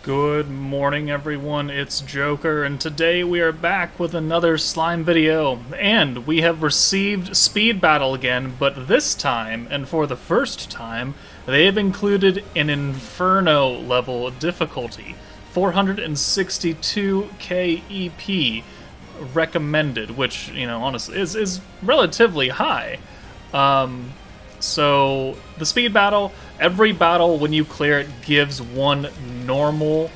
Good morning, everyone. It's Joker, and today we are back with another slime video. And we have received Speed Battle again, but this time, and for the first time, they have included an Inferno level difficulty. 462 KEP recommended, which, you know, honestly, is relatively high. So, the speed battle, every battle when you clear it gives one normal,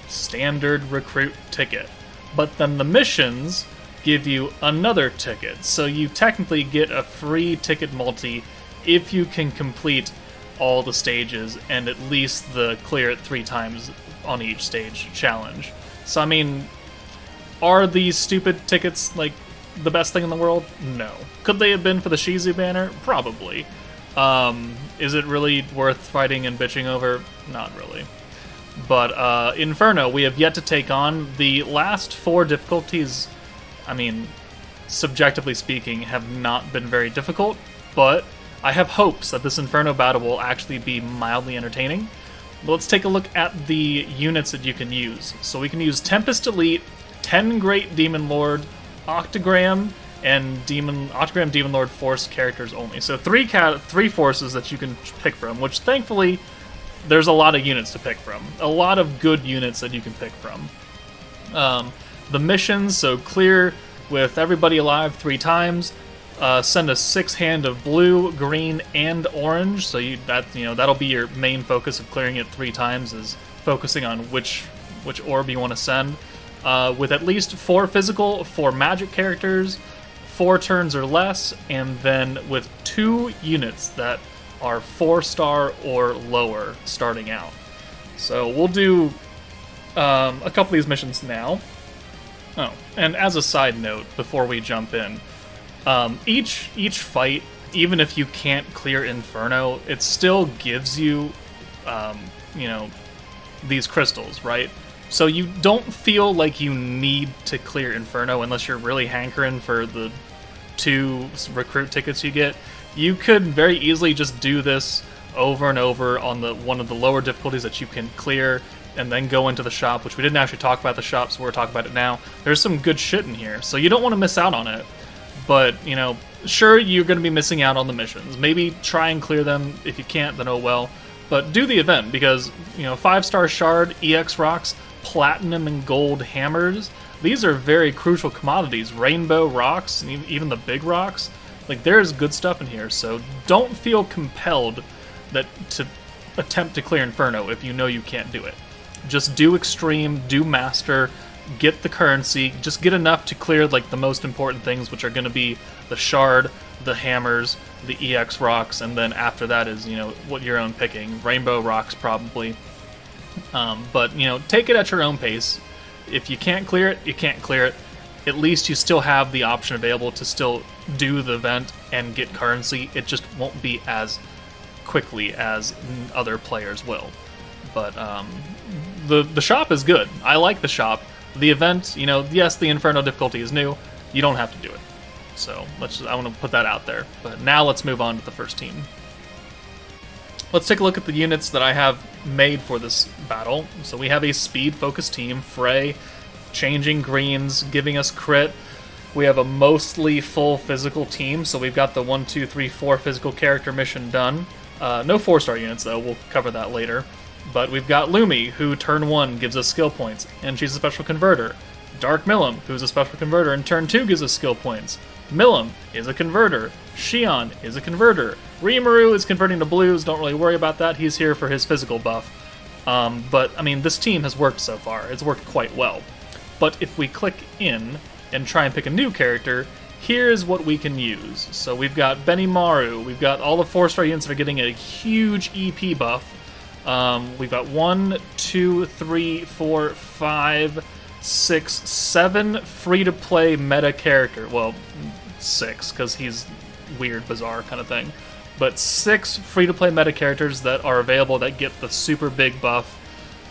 standard recruit ticket. But then the missions give you another ticket. So you technically get a free ticket multi if you can complete all the stages and at least the clear it 3 times on each stage challenge. So, I mean, are these stupid tickets, like, the best thing in the world? No. Could they have been for the Shizu banner? Probably. Is it really worth fighting and bitching over? Not really. But, Inferno, we have yet to take on. The last 4 difficulties, I mean, subjectively speaking, have not been very difficult, but I have hopes that this Inferno battle will actually be mildly entertaining. But let's take a look at the units that you can use. So we can use Tempest Elite, 10 Great Demon Lord, Octagram, and Octagram Demon Lord Force characters only. So three forces that you can pick from, which thankfully there's a lot of units to pick from. A lot of good units that you can pick from. The missions, so clear with everybody alive 3 times, send a 6 hand of blue, green, and orange. So that'll be your main focus of clearing it 3 times, is focusing on which orb you want to send. With at least 4 physical, 4 magic characters, 4 turns or less, and then with 2 units that are 4-star or lower starting out. So we'll do a couple of these missions now. Oh, and as a side note, before we jump in, each fight, even if you can't clear Inferno, it still gives you, these crystals, right? So you don't feel like you need to clear Inferno unless you're really hankering for the 2 recruit tickets you get. You could very easily just do this over and over on one of the lower difficulties that you can clear, and then go into the shop, which we didn't actually talk about the shop, so we're talking about it now. There's some good shit in here, so you don't want to miss out on it. But, sure, you're going to be missing out on the missions. Maybe try and clear them. If you can't, then oh well. But do the event, because, 5-star shard, EX rocks, platinum and gold hammers, these are very crucial commodities. Rainbow rocks, and even the big rocks. Like, there's good stuff in here, so don't feel compelled to attempt to clear Inferno if you know you can't do it. Just do Extreme, do Master, get the currency, just get enough to clear, like, the most important things, which are going to be the shard, the hammers, the EX rocks, and then after that is, what your own picking. Rainbow rocks, probably. But, take it at your own pace. If you can't clear it, you can't clear it. At least you still have the option available to still do the event and get currency. It just won't be as quickly as other players will. But the shop is good. I like the shop. The event, yes, the Inferno difficulty is new. You don't have to do it. So I want to put that out there. But now let's move on to the first team. Let's take a look at the units that I have made for this battle. So we have a speed-focused team, Frey, changing greens, giving us crit. We have a mostly full physical team, so we've got the 1, 2, 3, 4 physical character mission done. No 4-star units, though. We'll cover that later. But we've got Lumi, who turn 1 gives us skill points, and she's a special converter. Dark Milim, who's a special converter, and turn 2 gives us skill points. Milim is a converter. Shion is a converter. Rimuru is converting to blues, don't really worry about that, he's here for his physical buff. But, I mean, this team has worked so far, it's worked quite well. But if we click in and try and pick a new character, here's what we can use. So we've got Benimaru, we've got all the 4-star units that are getting a huge EP buff. We've got 1, 2, 3, 4, 5, 6, 7 free-to-play meta character. Well, 6, because he's weird, bizarre kind of thing. But 6 free-to-play meta characters that are available that get the super big buff.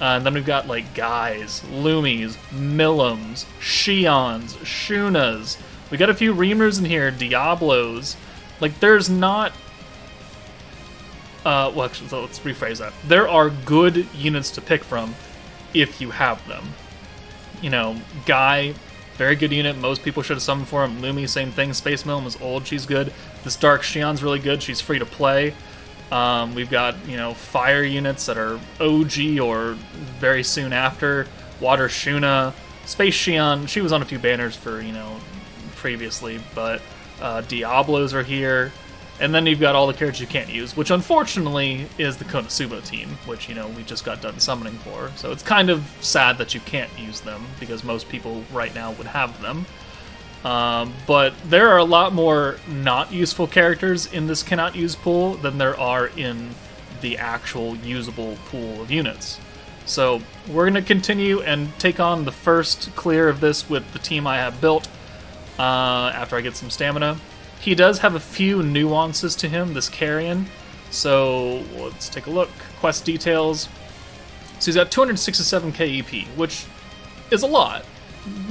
And then we've got, like, Guys, Lumis, Milims, Shions, Shunas. We got a few Reamers in here, Diablos. Like, there's not... well, actually, so let's rephrase that. There are good units to pick from. if you have them. You know, Guy, very good unit. Most people should have summoned for him. Lumi, same thing. Space Milm is old. She's good. This Dark Shion's really good. She's free to play. We've got, you know, fire units that are OG or very soon after. Water Shuna. Space Shion, she was on a few banners for, you know, previously, but Diablos are here. And then you've got all the characters you can't use, which unfortunately is the Konosuba team, which, you know, we just got done summoning for. So it's kind of sad that you can't use them, because most people right now would have them. But there are a lot more not useful characters in this cannot use pool than there are in the actual usable pool of units. So we're going to continue and take on the first clear of this with the team I have built after I get some stamina. He does have a few nuances to him, this Carrion. So let's take a look. Quest details. So he's got 267k EP, which is a lot.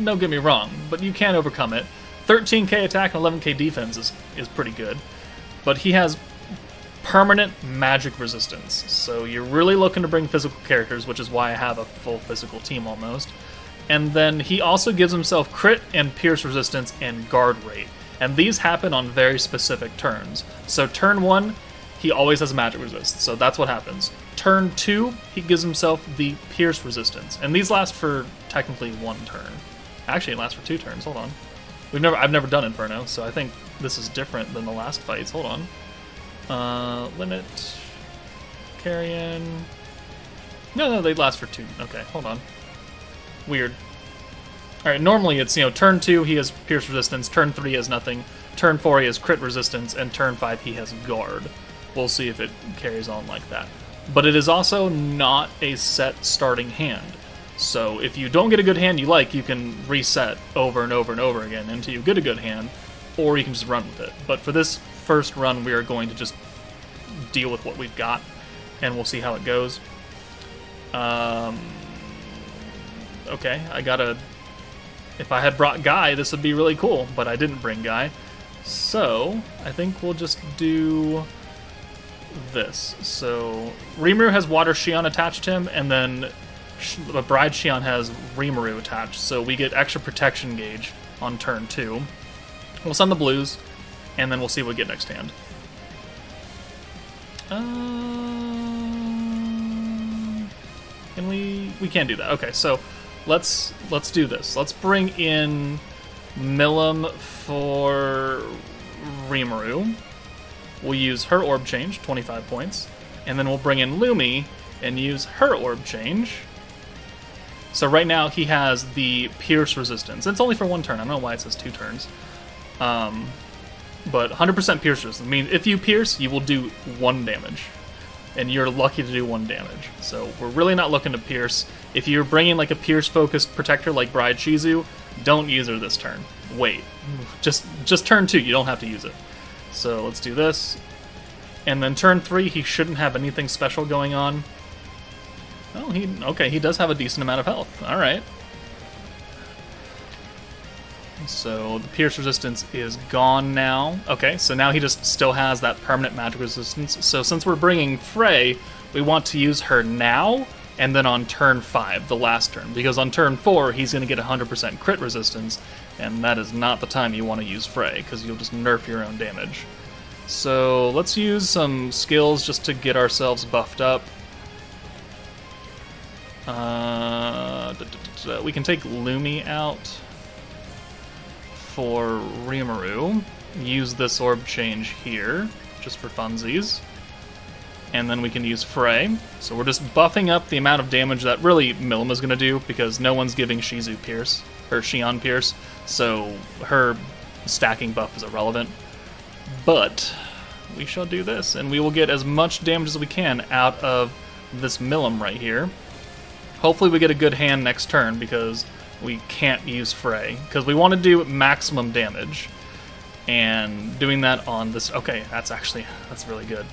Don't get me wrong, but you can overcome it. 13k attack and 11k defense is pretty good. But he has permanent magic resistance. So you're really looking to bring physical characters, which is why I have a full physical team almost. And then he also gives himself crit and pierce resistance and guard rate. And these happen on very specific turns. So turn 1, he always has magic resist, so that's what happens. Turn 2, he gives himself the pierce resistance. And these last for technically 1 turn. Actually, it lasts for 2 turns, hold on. I've never done Inferno, so I think this is different than the last fights. Hold on. Limit. Carrion. No, they last for 2. Okay, hold on. Weird. Alright, normally it's, you know, turn 2 he has pierce resistance, turn 3 he has nothing, turn 4 he has crit resistance, and turn 5 he has guard. We'll see if it carries on like that. But it is also not a set starting hand. So if you don't get a good hand you like, you can reset over and over and over again until you get a good hand, or you can just run with it. But for this first run we are going to just deal with what we've got, and we'll see how it goes. Okay, I gotta... If I had brought Guy, this would be really cool, but I didn't bring Guy. So, I think we'll just do this. So, Rimuru has Water Shion attached to him, and then Bride Shion has Rimuru attached, so we get extra protection gauge on turn 2. We'll send the blues, and then we'll see what we get next hand. Can we can't do that. Okay, so let's do this. Let's bring in Milim for Rimuru. We'll use her orb change, 25 points, and then we'll bring in Lumi and use her orb change. So right now he has the pierce resistance. It's only for 1 turn. I don't know why it says 2 turns. But 100% pierce resistance. I mean, if you pierce, you will do 1 damage. And you're lucky to do 1 damage. So we're really not looking to pierce. If you're bringing like a pierce-focused protector like Bride Shizu, don't use her this turn. Wait. Just turn 2, you don't have to use it. So let's do this. And then turn 3, he shouldn't have anything special going on. Oh, he does have a decent amount of health. Alright. So the pierce resistance is gone now. Okay, so now he just still has that permanent magic resistance. So since we're bringing Frey, we want to use her now, and then on turn 5, the last turn. Because on turn 4, he's going to get 100% crit resistance, and that is not the time you want to use Frey, because you'll just nerf your own damage. So let's use some skills just to get ourselves buffed up. We can take Lumi out for Rimuru. Use this orb change here, just for funsies. And then we can use Frey. So we're just buffing up the amount of damage that really Milim is going to do, because no one's giving Shizu Pierce, or Shion Pierce, so her stacking buff is irrelevant. But we shall do this, and we will get as much damage as we can out of this Milim right here. Hopefully we get a good hand next turn, because we can't use Frey, because we want to do maximum damage. And doing that on this... Okay, that's really good.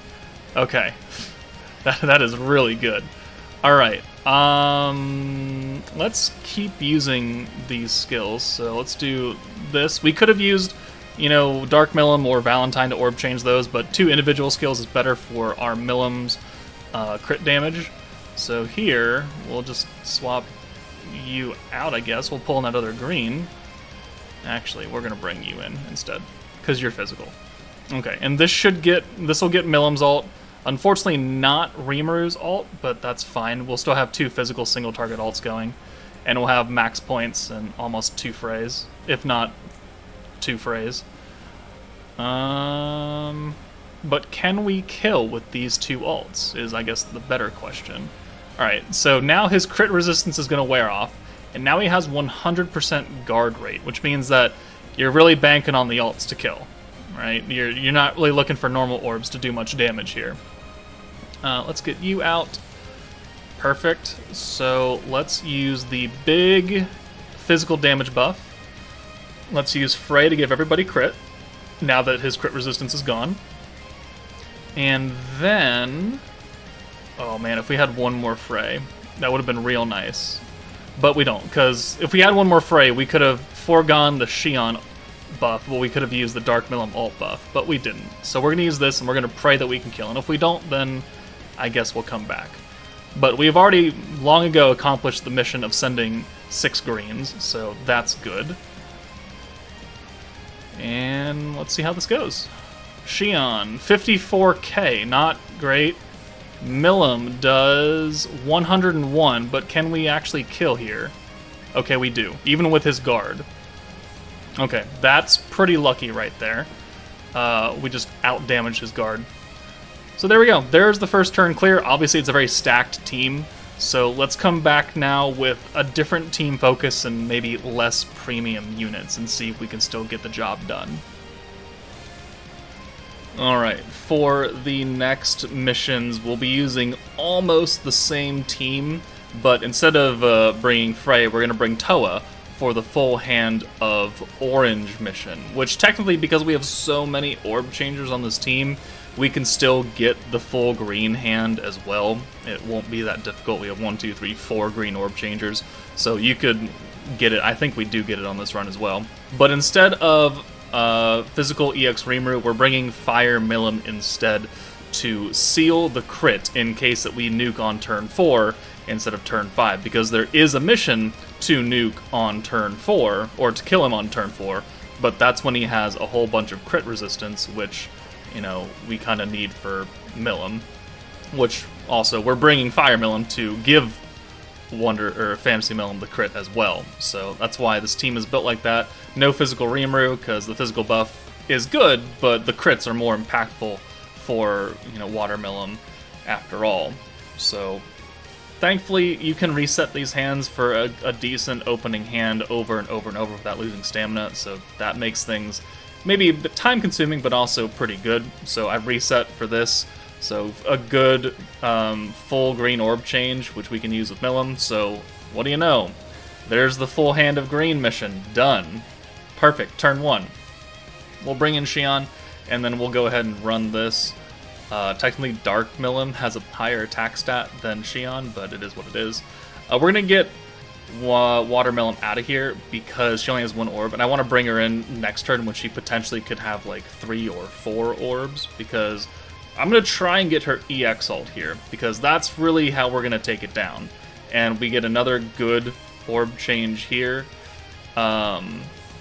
Okay. That is really good. Alright, let's keep using these skills. So let's do this. We could have used, Dark Milim or Valentine to orb change those, but 2 individual skills is better for our Milim's crit damage. So here, we'll just swap you out, I guess. We'll pull in that other green. Actually, we're going to bring you in instead, because you're physical. Okay, and this will get Milim's ult. Unfortunately, not Rimuru's ult, but that's fine. We'll still have 2 physical single-target ults going, and we'll have max points and almost 2 frays, if not 2 frays. But can we kill with these 2 ults, is, I guess, the better question. Alright, so now his crit resistance is going to wear off, and now he has 100% guard rate, which means that you're really banking on the ults to kill. Right? You're not really looking for normal orbs to do much damage here. Let's get you out. Perfect. So let's use the big physical damage buff. Let's use Frey to give everybody crit, now that his crit resistance is gone. And then... oh man, if we had one more Frey, that would have been real nice. But we don't, because if we had one more Frey, we could have foregone the Xion buff. Well, we could have used the Dark Milim ult buff, but we didn't. So we're going to use this, and we're going to pray that we can kill. And if we don't, then I guess we'll come back. But we've already long ago accomplished the mission of sending 6 greens, so that's good. And let's see how this goes. Xion, 54k, not great. Milim does 101, but can we actually kill here? Okay, we do, even with his guard. Okay, that's pretty lucky right there. We just out-damaged his guard. So there we go. There's the first turn clear. Obviously, it's a very stacked team. So let's come back now with a different team focus and maybe less premium units and see if we can still get the job done. Alright, for the next missions, we'll be using almost the same team, but instead of bringing Frey, we're going to bring Toa for the full hand of orange mission, which technically, because we have so many orb changers on this team, we can still get the full green hand as well. It won't be that difficult. We have 1, 2, 3, 4 green orb changers, so you could get it. I think we do get it on this run as well. But instead of physical EX Rimuru, we're bringing Fire Milim instead to seal the crit in case that we nuke on turn 4 instead of turn 5, because there is a mission to nuke on turn 4, or to kill him on turn 4, but that's when he has a whole bunch of crit resistance, which, you know, we kind of need for Milim, which also we're bringing Fire Milim to give Fantasy Milim the crit as well. So that's why this team is built like that. No physical Rimuru, because the physical buff is good, but the crits are more impactful for, you know, Water Milim after all. So thankfully, you can reset these hands for a decent opening hand over and over and over without losing stamina, so that makes things maybe a bit time-consuming, but also pretty good. So I've reset for this, so a good full green orb change, which we can use with Milim. So what do you know? There's the full hand of green mission. Done. Perfect. Turn 1. We'll bring in Xion, and then we'll go ahead and run this. Technically, Dark Milim has a higher attack stat than Xion, but it is what it is. We're going to get Water Milim out of here because she only has 1 orb, and I want to bring her in next turn when she potentially could have like 3 or 4 orbs, because I'm going to try and get her EX ult here, because that's really how we're going to take it down. And we get another good orb change here.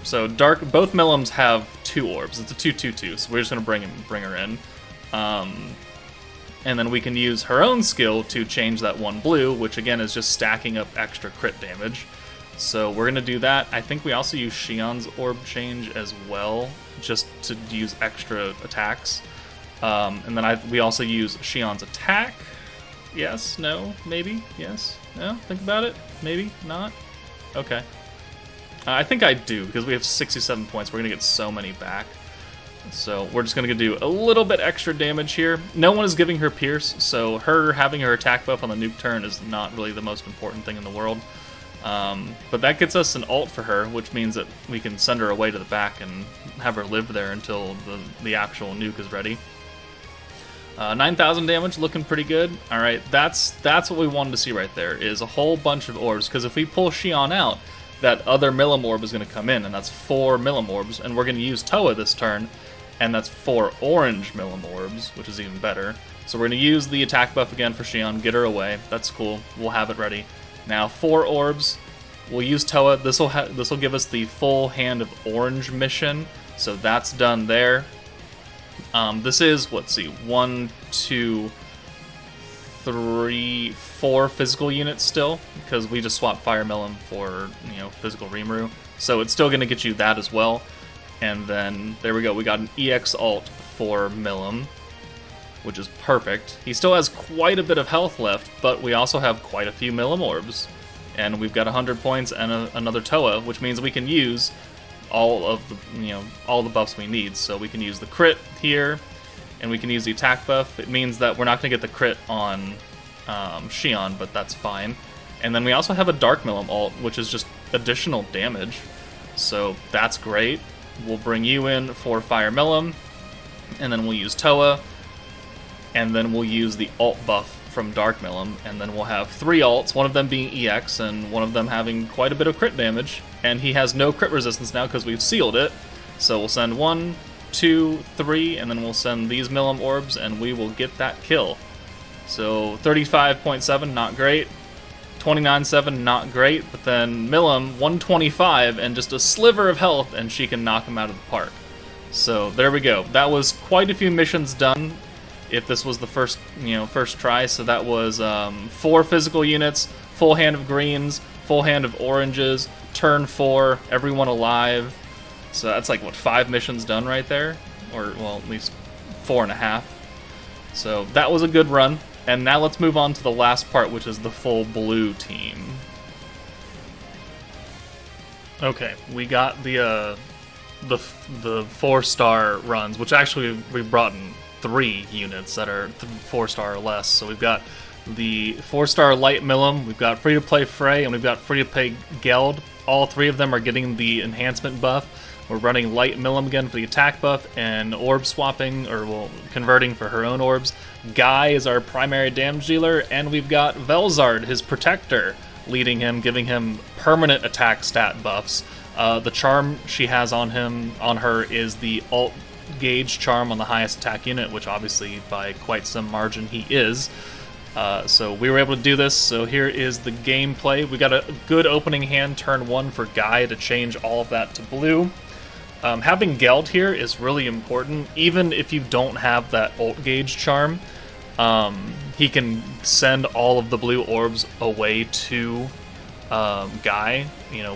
So both Milims have 2 orbs. It's a 2-2-2, so we're just going to bring her in. And then we can use her own skill to change that 1 blue, which again is just stacking up extra crit damage. So we're going to do that. I think we also use Xion's orb change as well, just to use extra attacks. And then we also use Xion's attack. Yes, no, maybe, yes, no, think about it, maybe, not, okay. I think I do, because we have 67 points, we're going to get so many back. So we're just going to do a little bit extra damage here. No one is giving her Pierce, so her having her attack buff on the nuke turn is not really the most important thing in the world. But that gets us an ult for her, which means that we can send her away to the back and have her live there until the actual nuke is ready. 9,000 damage, looking pretty good. Alright, that's what we wanted to see right there, is a whole bunch of orbs, because if we pull Xion out, that other Milim orb is going to come in, and that's 4 Milim orbs, and we're going to use Toa this turn, and that's 4 orange Milim orbs, which is even better. So we're going to use the attack buff again for Xion, get her away. That's cool. We'll have it ready. Now 4 orbs. We'll use Toa. This will give us the full Hand of Orange mission. So that's done there. This is, let's see, 1, 2, 3, 4 physical units still, because we just swapped Fire Millum for, physical Rimuru. So it's still going to get you that as well. And then, there we go, we got an EX ult for Millum, which is perfect. He still has quite a bit of health left, but we also have quite a few Millum orbs. And we've got 100 points and another Toa, which means we can use all of the, all the buffs we need. So we can use the crit here, and we can use the attack buff. It means that we're not going to get the crit on Xion, but that's fine. And then we also have a Dark Millum ult, which is just additional damage. So that's great. We'll bring you in for Fire Millum, and then we'll use Toa, and then we'll use the ult buff from Dark Millum, and then we'll have 3 ults, one of them being EX, and one of them having quite a bit of crit damage. And he has no crit resistance now because we've sealed it. So we'll send 1, 2, 3, and then we'll send these Millum orbs, and we will get that kill. So 35.7, not great. 29.7, not great, but then Millum, 125, and just a sliver of health, and she can knock him out of the park. So there we go. That was quite a few missions done, if this was the first try. So that was 4 physical units, full Hand of Greens, full Hand of Oranges, turn 4, everyone alive. So that's like, what, 5 missions done right there? Or, well, at least 4.5. So that was a good run. And now let's move on to the last part, which is the full blue team. Okay, we got the 4-star runs, which actually we brought in 3 units that are 4-star or less. So we've got the 4-star Light Millum, we've got free-to-play Frey, and we've got free-to-play Geld. All 3 of them are getting the enhancement buff. We're running Light Millum again for the attack buff, and orb swapping, or well, converting for her own orbs. Guy is our primary damage dealer, and we've got Velzard, his protector, leading him, giving him permanent attack stat buffs. The charm she has on her is the alt gauge charm on the highest attack unit, which obviously by quite some margin he is. So we were able to do this. So here is the gameplay. We got a good opening hand, turn 1 for Guy to change all of that to blue. Having Geld here is really important. Even if you don't have that ult gauge charm, he can send all of the blue orbs away to Guy,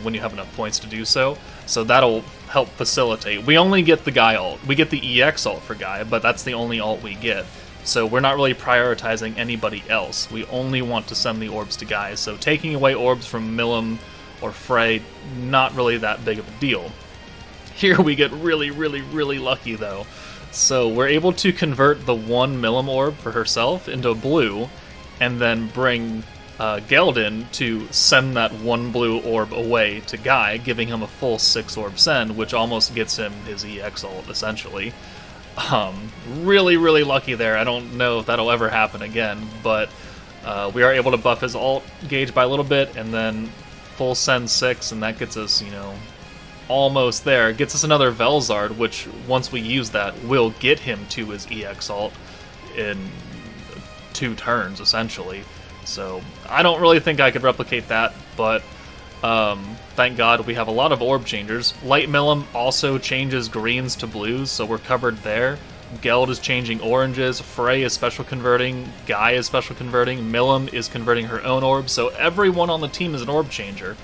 when you have enough points to do so. So that'll help facilitate. We only get the Guy ult. We get the EX ult for Guy, but that's the only ult we get. So we're not really prioritizing anybody else. We only want to send the orbs to Guy. So taking away orbs from Millum or Frey, not really that big of a deal. Here we get really, really, really lucky, though. So we're able to convert the 1 Millum orb for herself into a blue, and then bring Geld in to send that 1 blue orb away to Guy, giving him a full 6 orb send, which almost gets him his EX ult, essentially. Really, really lucky there. I don't know if that'll ever happen again, but we are able to buff his ult gauge by a little bit, and then full send 6, and that gets us, almost there. It gets us another Velzard, which once we use that, will get him to his EX ult in 2 turns, essentially. So I don't really think I could replicate that, but thank God we have a lot of orb changers. Light Millum also changes greens to blues, so we're covered there. Geld is changing oranges, Frey is special converting, Guy is special converting, Millum is converting her own orb, so everyone on the team is an orb changer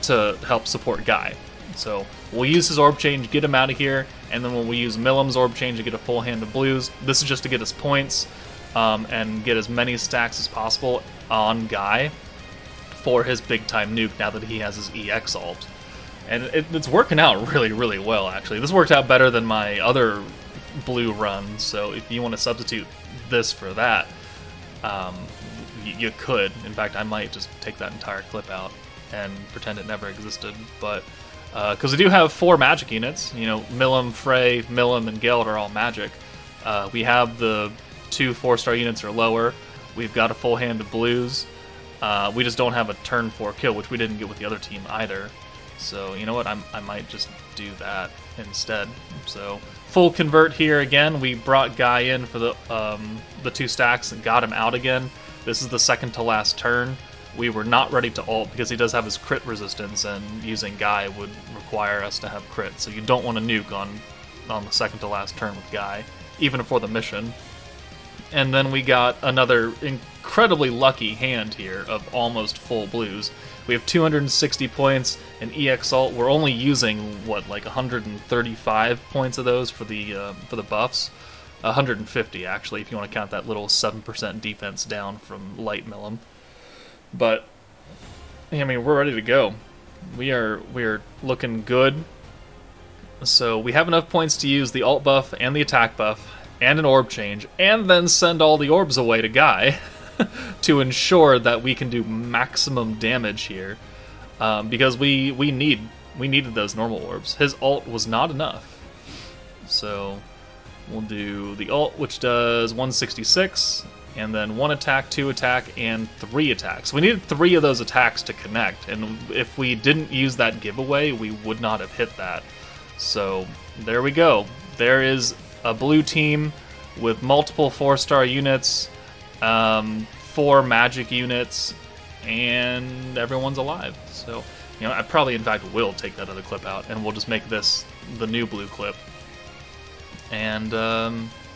to help support Guy. So we'll use his orb change, get him out of here, and then we'll use Millum's orb change to get a full hand of blues. This is just to get us points and get as many stacks as possible on Guy for his big time nuke now that he has his EX ult. And it's working out really, really well, actually. This worked out better than my other blue run, so if you want to substitute this for that, you could. In fact, I might just take that entire clip out and pretend it never existed, but because we do have 4 magic units, Millum, Frey, Millum, and Geld are all magic. We have the 2 4-star units or lower. We've got a full hand of blues. We just don't have a turn 4 kill, which we didn't get with the other team either. So, you know what, I might just do that instead. So, full convert here again. We brought Guy in for the 2 stacks and got him out again. This is the second to last turn. We were not ready to ult because he does have his crit resistance, and using Guy would require us to have crit. So you don't want to nuke on the second to last turn with Guy, even for the mission. And then we got another incredibly lucky hand here of almost full blues. We have 260 points in EX ult. We're only using, what, like 135 points of those for the buffs? 150, actually, if you want to count that little 7% defense down from Light Millum. But, I mean, we're ready to go. We are looking good. So we have enough points to use the ult buff and the attack buff and an orb change, and then send all the orbs away to Guy to ensure that we can do maximum damage here, because we needed those normal orbs. His ult was not enough, so we'll do the ult, which does 166, and then 1 attack, 2 attack, and 3 attacks. We needed 3 of those attacks to connect, and if we didn't use that giveaway, we would not have hit that. So there we go. There is a blue team with multiple 4-star units, 4 magic units, and everyone's alive. So, you know, I probably in fact will take that other clip out, and we'll just make this the new blue clip. And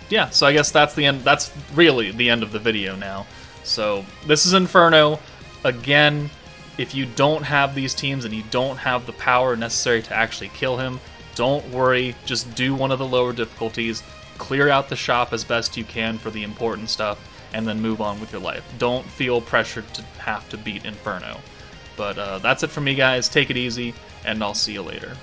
yeah, so I guess that's the end. That's really the end of the video now. So this is Inferno. Again, if you don't have these teams and you don't have the power necessary to actually kill him, don't worry. Just do one of the lower difficulties. Clear out the shop as best you can for the important stuff, and then move on with your life. Don't feel pressured to have to beat Inferno. But that's it from me, guys. Take it easy, and I'll see you later.